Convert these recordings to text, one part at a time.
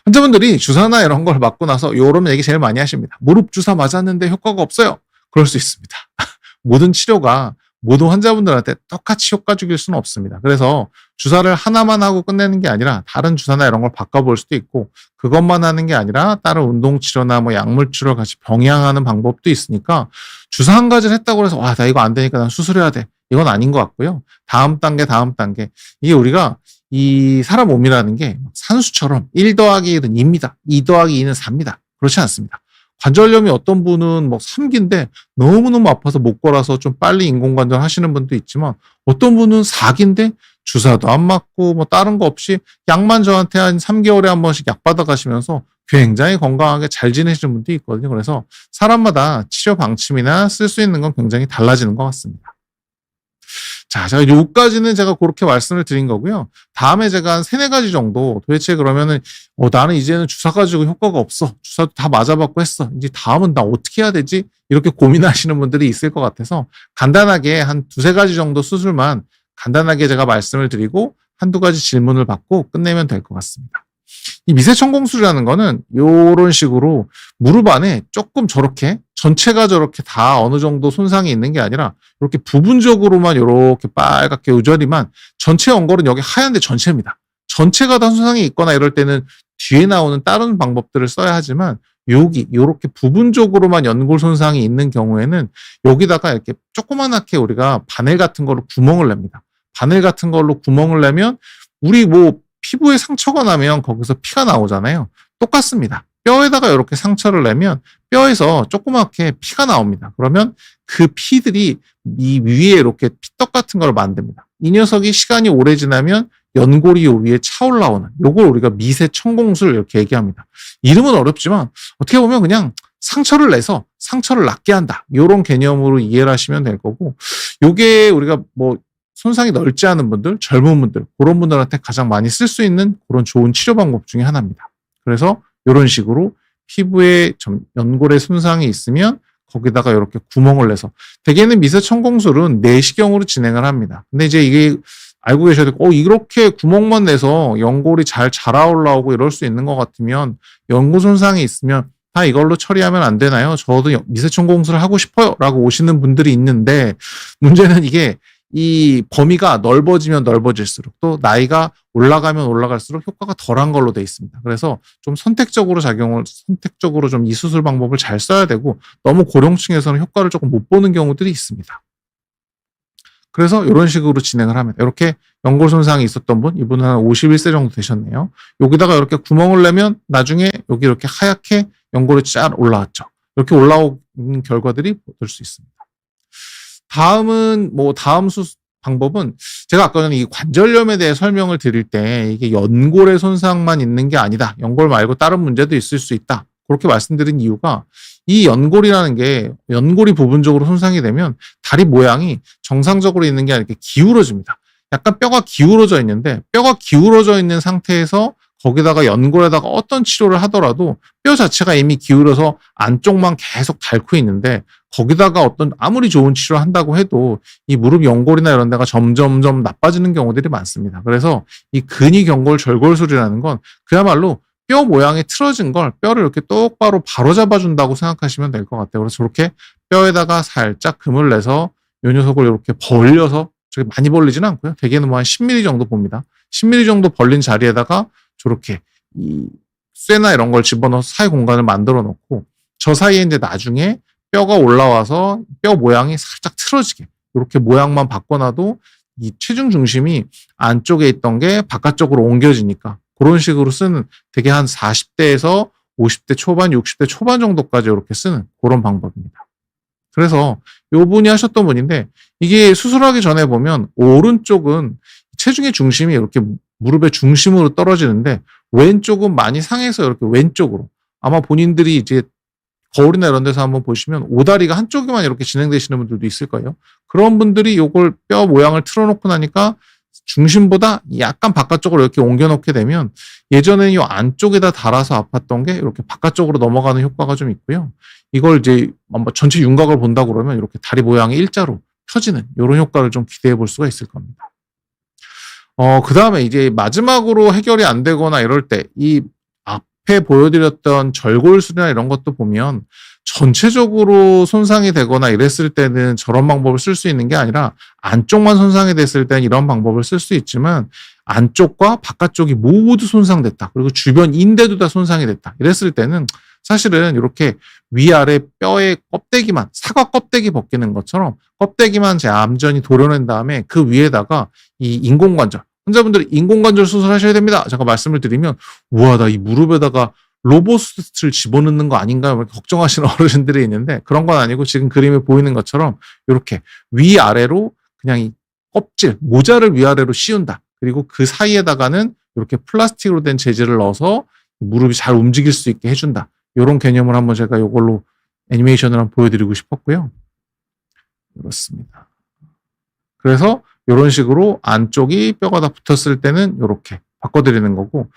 환자분들이 주사나 이런 걸 맞고 나서 요런 얘기 제일 많이 하십니다. 무릎 주사 맞았는데 효과가 없어요. 그럴 수 있습니다. 모든 치료가 모든 환자분들한테 똑같이 효과적일 수는 없습니다. 그래서 주사를 하나만 하고 끝내는 게 아니라 다른 주사나 이런 걸 바꿔볼 수도 있고, 그것만 하는 게 아니라 다른 운동치료나 뭐 약물치료를 같이 병행하는 방법도 있으니까, 주사 한 가지를 했다고 해서 와, 나 이거 안 되니까 난 수술해야 돼, 이건 아닌 것 같고요. 다음 단계. 이게 우리가 이 사람 몸이라는 게 산수처럼 1 더하기 1은 2입니다. 2 더하기 2는 4입니다. 그렇지 않습니다. 관절염이 어떤 분은 뭐 3기인데 너무너무 아파서 못 걸어서 좀 빨리 인공관절 하시는 분도 있지만, 어떤 분은 4기인데 주사도 안 맞고 뭐 다른 거 없이 약만 저한테 한 3개월에 한 번씩 약 받아 가시면서 굉장히 건강하게 잘 지내시는 분도 있거든요. 그래서 사람마다 치료 방침이나 쓸 수 있는 건 굉장히 달라지는 것 같습니다. 자, 제가 요까지는 제가 그렇게 말씀을 드린 거고요. 다음에 제가 한 3-4가지 정도, 도대체 그러면은 나는 이제는 주사 가지고 효과가 없어, 주사도 다 맞아봤고 했어, 이제 다음은 나 어떻게 해야 되지? 이렇게 고민하시는 분들이 있을 것 같아서 간단하게 한 2-3가지 정도 수술만 간단하게 제가 말씀을 드리고 1-2가지 질문을 받고 끝내면 될 것 같습니다. 이 미세천공술이라는 거는 요런 식으로 무릎 안에 조금 저렇게 전체가 저렇게 다 어느 정도 손상이 있는 게 아니라 이렇게 부분적으로만 이렇게 빨갛게 의저리만, 전체 연골은 여기 하얀데 전체입니다. 전체가 다 손상이 있거나 이럴 때는 뒤에 나오는 다른 방법들을 써야 하지만, 여기 요렇게 부분적으로만 연골 손상이 있는 경우에는 여기다가 이렇게 조그만하게 우리가 바늘 같은 걸로 구멍을 냅니다. 바늘 같은 걸로 구멍을 내면 우리 뭐 피부에 상처가 나면 거기서 피가 나오잖아요. 똑같습니다. 뼈에다가 이렇게 상처를 내면 뼈에서 조그맣게 피가 나옵니다. 그러면 그 피들이 이 위에 이렇게 피떡 같은 걸 만듭니다. 이 녀석이 시간이 오래 지나면 연골이 요 위에 차올라오는, 요걸 우리가 미세천공술 이렇게 얘기합니다. 이름은 어렵지만 어떻게 보면 그냥 상처를 내서 상처를 낫게 한다, 요런 개념으로 이해를 하시면 될 거고, 요게 우리가 뭐 손상이 넓지 않은 분들, 젊은 분들, 그런 분들한테 가장 많이 쓸 수 있는 그런 좋은 치료 방법 중에 하나입니다. 그래서 이런 식으로 피부에 연골에 손상이 있으면 거기다가 이렇게 구멍을 내서, 대개는 미세천공술은 내시경으로 진행을 합니다. 근데 이제 이게 알고 계셔야 되고, 이렇게 구멍만 내서 연골이 잘 자라 올라오고 이럴 수 있는 것 같으면, 연골 손상이 있으면 다 이걸로 처리하면 안 되나요? 저도 미세천공술을 하고 싶어요 라고 오시는 분들이 있는데, 문제는 이게 이 범위가 넓어지면 넓어질수록, 또 나이가 올라가면 올라갈수록 효과가 덜한 걸로 돼 있습니다. 그래서 좀 선택적으로 좀 이 수술 방법을 잘 써야 되고, 너무 고령층에서는 효과를 조금 못 보는 경우들이 있습니다. 그래서 이런 식으로 진행을 합니다. 이렇게 연골 손상이 있었던 분, 이분은 한 51세 정도 되셨네요. 여기다가 이렇게 구멍을 내면 나중에 여기 이렇게 하얗게 연골이 쫙 올라왔죠. 이렇게 올라오는 결과들이 볼 수 있습니다. 다음은 다음 방법은, 제가 아까 전에 이 관절염에 대해 설명을 드릴 때 이게 연골의 손상만 있는 게 아니다, 연골 말고 다른 문제도 있을 수 있다, 그렇게 말씀드린 이유가, 이 연골이라는 게 연골이 부분적으로 손상이 되면 다리 모양이 정상적으로 있는 게 아니라 이렇게 기울어집니다. 약간 뼈가 기울어져 있는데, 뼈가 기울어져 있는 상태에서 거기다가 연골에다가 어떤 치료를 하더라도 뼈 자체가 이미 기울어서 안쪽만 계속 닳고 있는데, 거기다가 아무리 좋은 치료를 한다고 해도 이 무릎 연골이나 이런 데가 점점점 나빠지는 경우들이 많습니다. 그래서 이 근위경골 절골술이라는 건 그야말로 뼈 모양이 틀어진 걸 뼈를 이렇게 똑바로 바로 잡아준다고 생각하시면 될 것 같아요. 그래서 저렇게 뼈에다가 살짝 금을 내서 요 녀석을 이렇게 벌려서, 저게 많이 벌리지는 않고요. 대개는 뭐 한 10mm 정도 봅니다. 10mm 정도 벌린 자리에다가 저렇게 이 쇠나 이런 걸 집어넣어서 사이 공간을 만들어 놓고, 저 사이에 이제 나중에 뼈가 올라와서 뼈 모양이 살짝 틀어지게 이렇게 모양만 바꿔놔도 이 체중 중심이 안쪽에 있던 게 바깥쪽으로 옮겨지니까, 그런 식으로 쓰는, 되게 한 40대에서 50대 초반, 60대 초반 정도까지 이렇게 쓰는 그런 방법입니다. 그래서 요분이 하셨던 분인데, 이게 수술하기 전에 보면 오른쪽은 체중의 중심이 이렇게 무릎의 중심으로 떨어지는데, 왼쪽은 많이 상해서 이렇게 왼쪽으로, 아마 본인들이 이제 거울이나 이런 데서 한번 보시면 오다리가 한쪽에만 이렇게 진행되시는 분들도 있을 거예요. 그런 분들이 요걸 뼈 모양을 틀어놓고 나니까 중심보다 약간 바깥쪽으로 이렇게 옮겨놓게 되면, 예전에는 이 안쪽에다 달아서 아팠던 게 이렇게 바깥쪽으로 넘어가는 효과가 좀 있고요. 이걸 이제 전체 윤곽을 본다 그러면 이렇게 다리 모양이 일자로 펴지는 이런 효과를 좀 기대해 볼 수가 있을 겁니다. 그 다음에 이제 마지막으로 해결이 안 되거나 이럴 때, 이 앞에 보여드렸던 절골술이나 이런 것도 보면 전체적으로 손상이 되거나 이랬을 때는 저런 방법을 쓸 수 있는 게 아니라 안쪽만 손상이 됐을 때는 이런 방법을 쓸 수 있지만 안쪽과 바깥쪽이 모두 손상됐다. 그리고 주변 인대도 다 손상이 됐다. 이랬을 때는 사실은 이렇게 위아래 뼈의 껍데기만, 사과 껍데기 벗기는 것처럼 껍데기만 제 암전이 도려낸 다음에 그 위에다가 이 인공관절, 환자분들이 인공관절 수술하셔야 됩니다. 잠깐 말씀을 드리면, 우와, 나 이 무릎에다가 로봇을 집어넣는 거 아닌가 이렇게 걱정하시는 어르신들이 있는데 그런 건 아니고 지금 그림에 보이는 것처럼 이렇게 위아래로 그냥 이 껍질, 모자를 위아래로 씌운다. 그리고 그 사이에다가는 이렇게 플라스틱으로 된 재질을 넣어서 무릎이 잘 움직일 수 있게 해준다. 이런 개념을 한번 제가 이걸로 애니메이션을 한번 보여드리고 싶었고요. 그렇습니다. 그래서 이런 식으로 안쪽이 뼈가 다 붙었을 때는 이렇게 바꿔드리는 거고,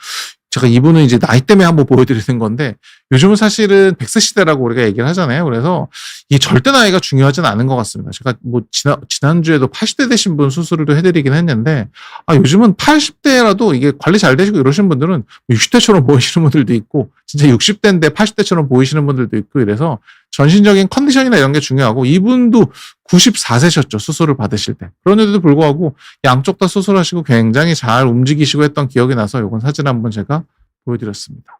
제가 이분은 이제 나이 때문에 한번 보여드리는 건데, 요즘은 사실은 100세 시대라고 우리가 얘기를 하잖아요. 그래서 이 절대 나이가 중요하진 않은 것 같습니다. 제가 뭐 지난주에도 80대 되신 분 수술을 해드리긴 했는데, 요즘은 80대라도 이게 관리 잘 되시고 이러신 분들은 60대처럼 보이시는 분들도 있고, 진짜 60대인데 80대처럼 보이시는 분들도 있고, 이래서 전신적인 컨디션이나 이런 게 중요하고, 이분도 94세셨죠. 수술을 받으실 때. 그런데도 불구하고 양쪽 다 수술하시고 굉장히 잘 움직이시고 했던 기억이 나서 이건 사진 한번 제가 보여드렸습니다.